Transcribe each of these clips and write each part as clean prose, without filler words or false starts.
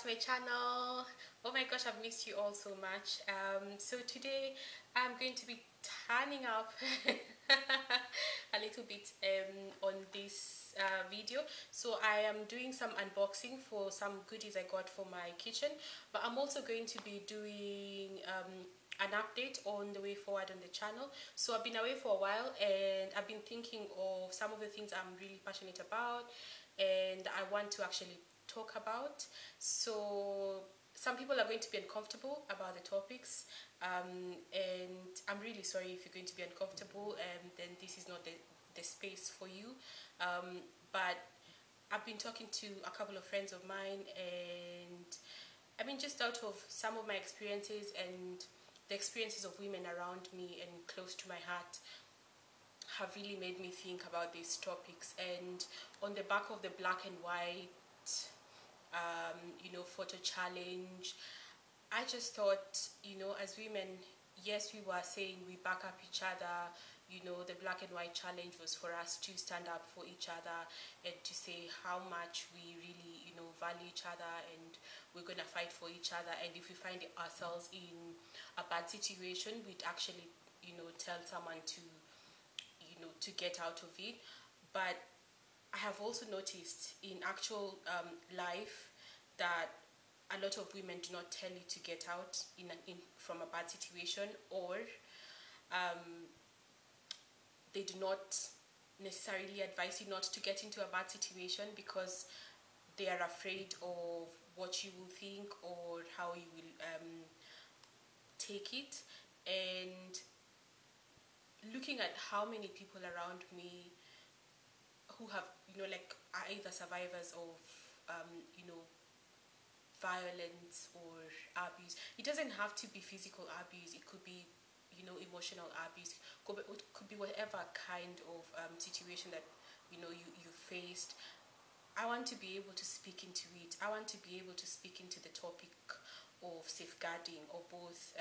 to my channel. Oh my gosh, I've missed you all so much. So today I'm going to be turning up a little bit on this video. So I am doing some unboxing for some goodies I got for my kitchen, but I'm also going to be doing an update on the way forward on the channel. So I've been away for a while and I've been thinking of some of the things I'm really passionate about and I want to actually talk about. So some people are going to be uncomfortable about the topics, and I'm really sorry if you're going to be uncomfortable, and then this is not the space for you. But I've been talking to a couple of friends of mine, and I mean, just out of some of my experiences and the experiences of women around me and close to my heart have really made me think about these topics. And on the back of the black and white photo challenge, I just thought, as women, yes, we were saying we back up each other. The black and white challenge was for us to stand up for each other and to say how much we really, value each other, and we're going to fight for each other. And if we find ourselves in a bad situation, we'd actually, tell someone to get out of it. But I have also noticed in actual life that a lot of women do not tell you to get out from a bad situation, or they do not necessarily advise you not to get into a bad situation because they are afraid of what you will think or how you will take it. And looking at how many people around me who have, are either survivors of, violence or abuse. It doesn't have to be physical abuse. It could be, emotional abuse. It could be whatever kind of situation that, you faced. I want to be able to speak into it. I want to be able to speak into the topic of safeguarding of both,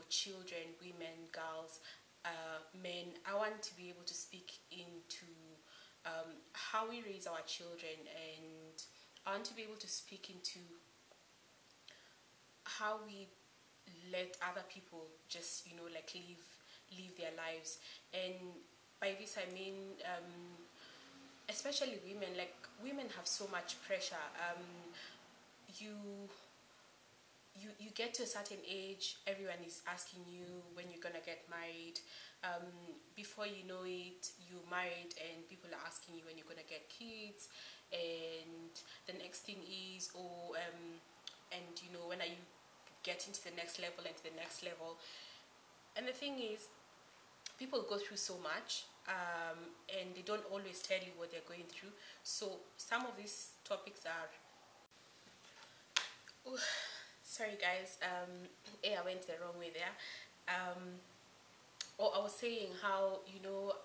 children, women, girls, men. I want to be able to speak into how we raise our children, and I want to be able to speak into how we let other people just live their lives. And by this I mean especially women. Like, women have so much pressure. You get to a certain age, everyone is asking you when you're gonna get married. Before you know it, you're married and people are asking you when you're gonna get kids. And the next thing is, when are you getting to the next level and to the next level. And the thing is, people go through so much, and they don't always tell you what they're going through. So some of these topics are sorry guys, I went the wrong way there. Or I was saying how,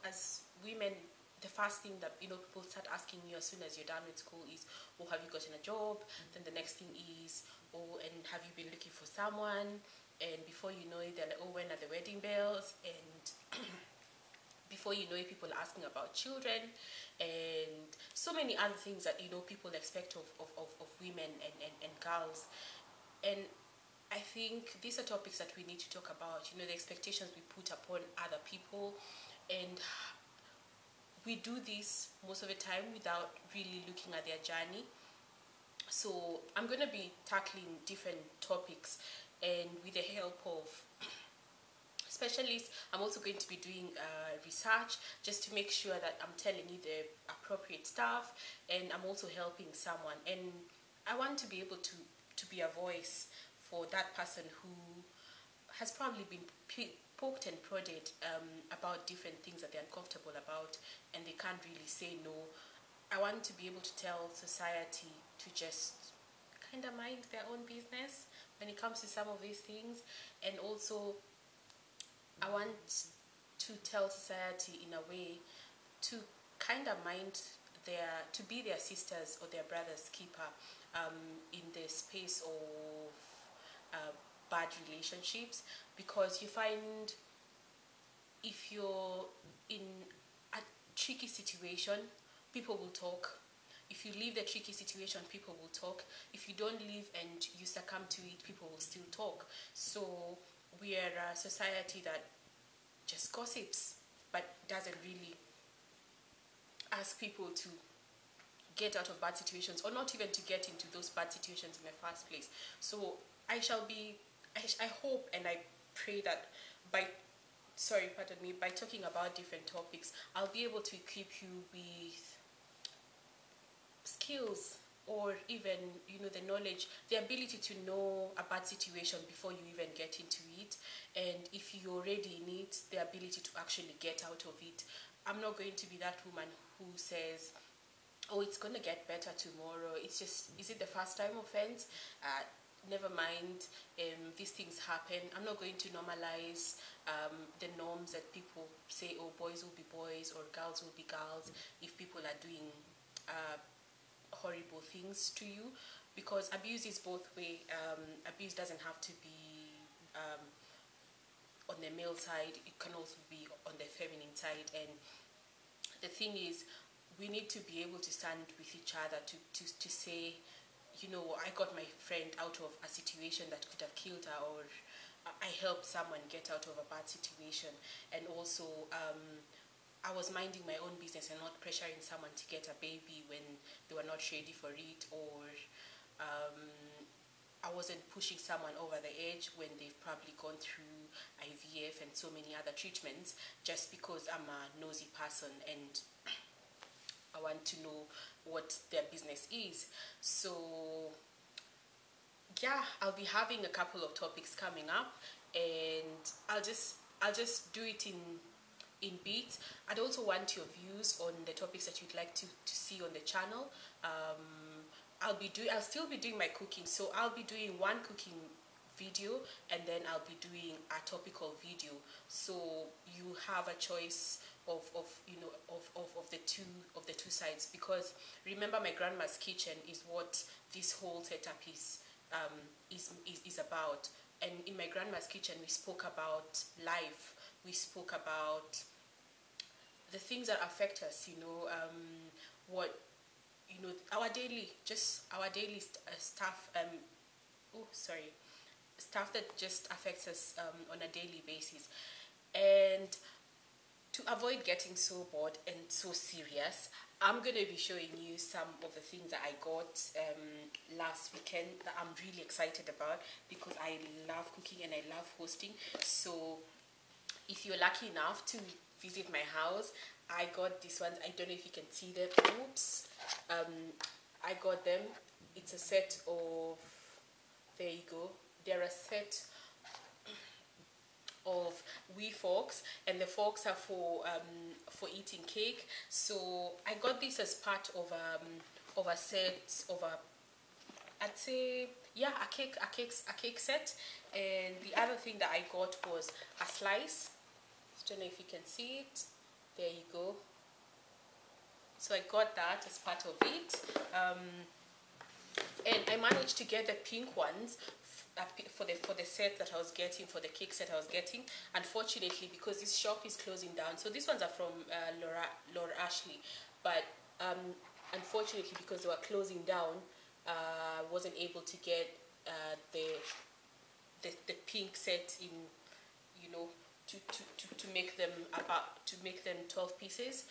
as women, the first thing that people start asking you as soon as you're done with school is, oh, have you gotten a job? Then the next thing is, oh, and have you been looking for someone? And before you know it, they're like, oh, when are the wedding bells? And before you know it, people are asking about children and so many other things that people expect of women and girls. And I think these are topics that we need to talk about, the expectations we put upon other people. And we do this most of the time without really looking at their journey. So I'm going to be tackling different topics, and with the help of specialists, I'm also going to be doing research just to make sure that I'm telling you the appropriate stuff, and I'm also helping someone. And I want to be able to be a voice for that person who has probably been poked and prodded about different things that they're uncomfortable about, and they can't really say no. I want to be able to tell society to just kind of mind their own business when it comes to some of these things. And also, I want to tell society in a way to kind of to be their sisters or their brothers keeper in the space of bad relationships. Because you find, if you're in a tricky situation, people will talk. if you leave the tricky situation, people will talk. If you don't leave and you succumb to it, people will still talk. So we are a society that just gossips, but doesn't really ask people to get out of bad situations, or not even to get into those bad situations in the first place. So I hope and I pray that by talking about different topics, I'll be able to equip you with skills, or even, the knowledge, the ability to know a bad situation before you even get into it. And if you're already in it, the ability to actually get out of it. I'm not going to be that woman who says, oh, it's going to get better tomorrow. It's just, is it the first time offense? Never mind, these things happen. I'm not going to normalize the norms that people say, oh, boys will be boys or girls will be girls if people are doing horrible things to you, because abuse is both way. Abuse doesn't have to be on the male side, it can also be on the feminine side. And the thing is, we need to be able to stand with each other to say, I got my friend out of a situation that could have killed her, or I helped someone get out of a bad situation. And also, I was minding my own business and not pressuring someone to get a baby when they were not ready for it, or I wasn't pushing someone over the edge when they've probably gone through IVF and so many other treatments, just because I'm a nosy person and I want to know what their business is. So yeah, I'll be having a couple of topics coming up, and I'll just do it in beats. I'd also want your views on the topics that you'd like to see on the channel. I'll still be doing my cooking, so I'll be doing one cooking video, and then I'll be doing a topical video, so you have a choice of the two sides. Because remember, my grandma's kitchen is what this whole setup is about. And in my grandma's kitchen, we spoke about life, we spoke about the things that affect us, what our daily stuff, stuff that just affects us on a daily basis. And to avoid getting so bored and so serious, I'm going to be showing you some of the things that I got last weekend that I'm really excited about, because I love cooking and I love hosting. So if you're lucky enough to visit my house, I got these ones. I don't know if you can see them. Oops. I got them. It's a set of, there you go. They're a set of wee forks, and the forks are for eating cake. So I got this as part of a set of I'd say, yeah, a cake set. And the other thing that I got was a slice. I don't know if you can see it. There you go. So I got that as part of it. And I managed to get the pink ones for the set that I was getting, for the cake set I was getting. Unfortunately, because this shop is closing down, so these ones are from Laura Ashley, but unfortunately, because they were closing down, I wasn't able to get the pink set in, to make them 12 pieces,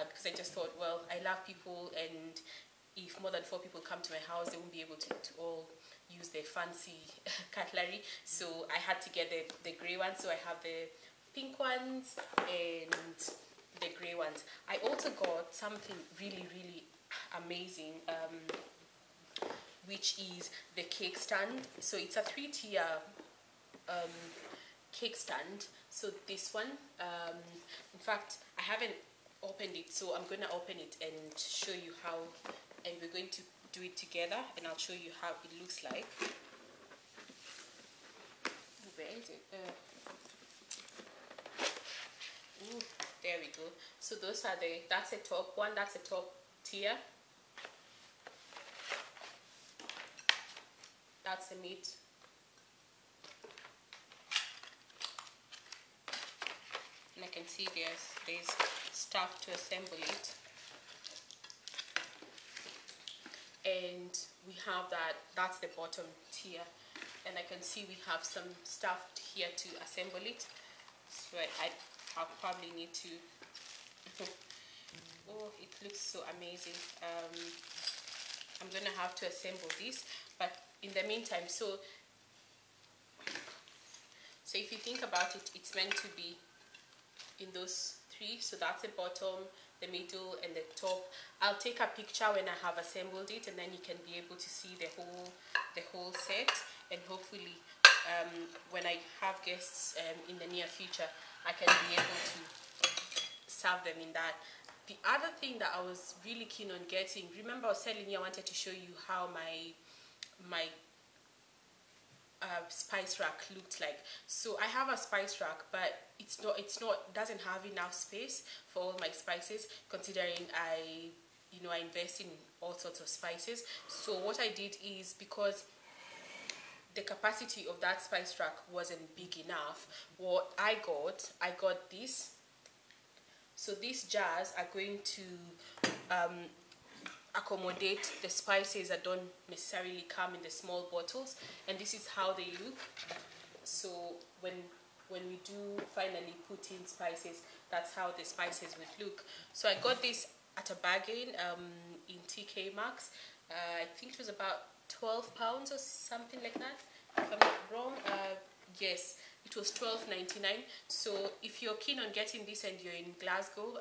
because I just thought, well, I love people, and if more than 4 people come to my house, they won't be able to all use their fancy cutlery. So I had to get the grey ones. So I have the pink ones and the grey ones. I also got something really, really amazing, which is the cake stand. So it's a 3-tier cake stand. So this one, in fact, I haven't opened it, so I'm going to open it and show you how, and we're going to do it together, and I'll show you how it looks like. Where is it? Ooh, there we go. So those are that's a top one, that's a top tier. That's the meat. And I can see there's stuff to assemble it. and we have that's the bottom tier, and I can see we have some stuff here to assemble it. So I'll probably need to oh, it looks so amazing. I'm gonna have to assemble this, but in the meantime, so if you think about it, it's meant to be in those three. So that's the bottom, the middle, and the top. I'll take a picture when I have assembled it, and then you can be able to see the whole set. And hopefully when I have guests in the near future, I can be able to serve them in that. The other thing that I was really keen on getting, remember I was telling you I wanted to show you how my spice rack looked like. So I have a spice rack, but doesn't have enough space for all my spices, considering I invest in all sorts of spices. So what I did is, because the capacity of that spice rack wasn't big enough, what I got this. So these jars are going to accommodate the spices that don't necessarily come in the small bottles, and this is how they look. So when we do finally put in spices, that's how the spices would look. So I got this at a bargain in TK Maxx. I think it was about £12 or something like that, if I'm not wrong. Yes, it was £12.99. So if you're keen on getting this and you're in Glasgow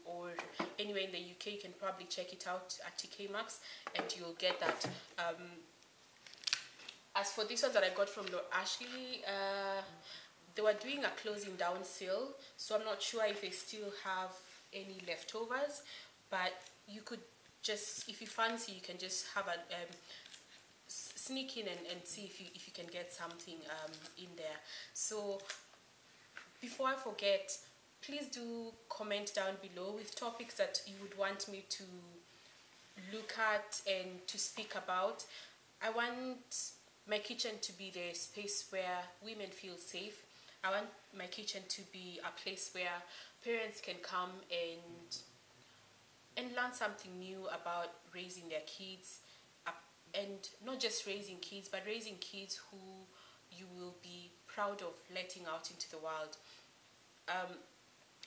or anywhere in the UK, you can probably check it out at TK Maxx and you'll get that. As for this one that I got from Lord Ashley, they were doing a closing down sale, so I'm not sure if they still have any leftovers, but you could just, if you fancy, you can just have a sneak in and see if you can get something in there. So before I forget, please do comment down below with topics that you would want me to look at and to speak about. I want my kitchen to be the space where women feel safe. I want my kitchen to be a place where parents can come and learn something new about raising their kids, and not just raising kids, but raising kids who you will be proud of letting out into the world.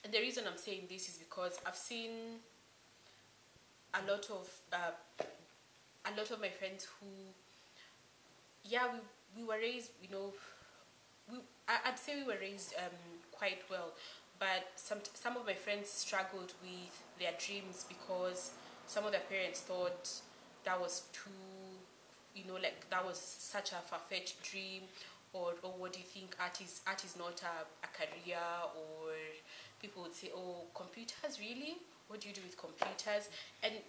And the reason I'm saying this is because I've seen a lot of my friends who, yeah, we were raised, I'd say we were raised quite well, but some of my friends struggled with their dreams because some of their parents thought that was too, like that was such a far-fetched dream, or what do you think, art is not a career, or people would say, oh, computers, really? What do you do with computers? And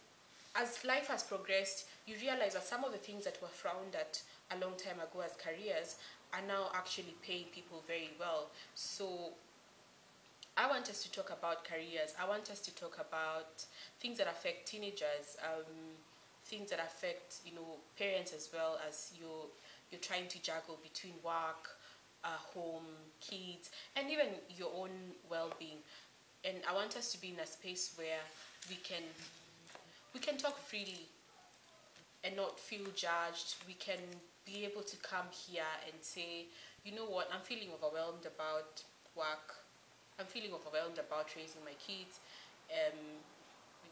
as life has progressed, you realize that some of the things that were frowned at a long time ago as careers are now actually paying people very well. So I want us to talk about careers. I want us to talk about things that affect teenagers, things that affect parents, as well as you're trying to juggle between work, home, kids, and even your own well-being. And I want us to be in a space where we can talk freely and not feel judged. We can be able to come here and say, you know what, I'm feeling overwhelmed about work. I'm feeling overwhelmed about raising my kids.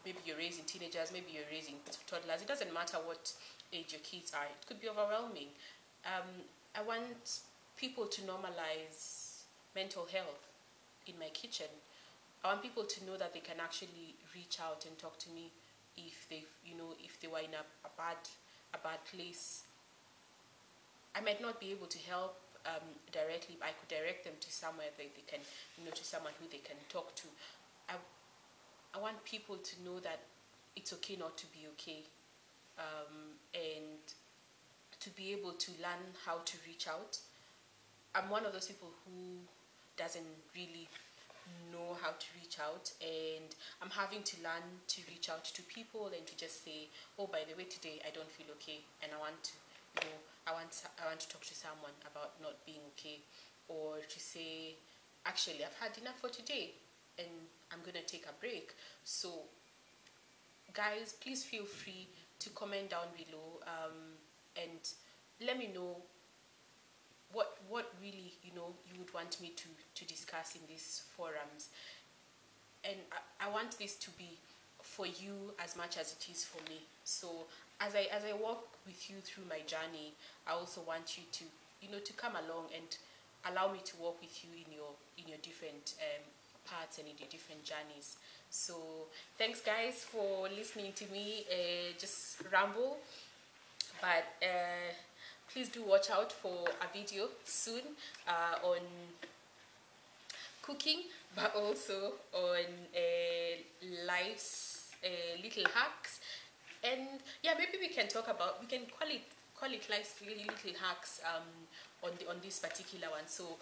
Maybe you're raising teenagers, maybe you're raising toddlers. It doesn't matter what age your kids are. It could be overwhelming. I want people to normalize mental health in my kitchen. I want people to know that they can actually reach out and talk to me if they were in a bad place. I might not be able to help directly, but I could direct them to somewhere that they can, to someone who they can talk to. I want people to know that it's okay not to be okay, and to be able to learn how to reach out. I'm one of those people who doesn't really know how to reach out, and I'm having to learn to reach out to people and to just say, oh, by the way, today I don't feel okay, and I want to, I want to talk to someone about not being okay, or to say, actually, I've had enough for today and I'm gonna take a break. So guys, please feel free to to comment down below, and let me know what really you would want me to discuss in these forums. And I want this to be for you as much as it is for me. So as I walk with you through my journey, I also want you to to come along and allow me to walk with you in your different parts and in your different journeys. So thanks guys for listening to me just ramble, but please do watch out for a video soon on cooking, but also on life's little hacks. And yeah, maybe we can talk about, we can call it life's little hacks on this particular one. So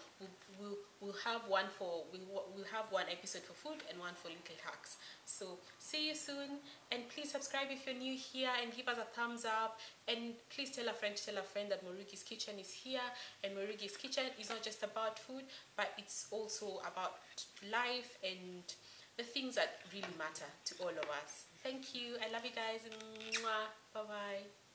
we'll have one for we'll have one episode for food and one for little hacks. So see you soon, and please subscribe if you're new here and give us a thumbs up, and please tell a friend that Murugi's Kitchen is here. And Murugi's Kitchen is not just about food, but it's also about life and the things that really matter to all of us. Thank you. I love you guys. Mwah. Bye bye.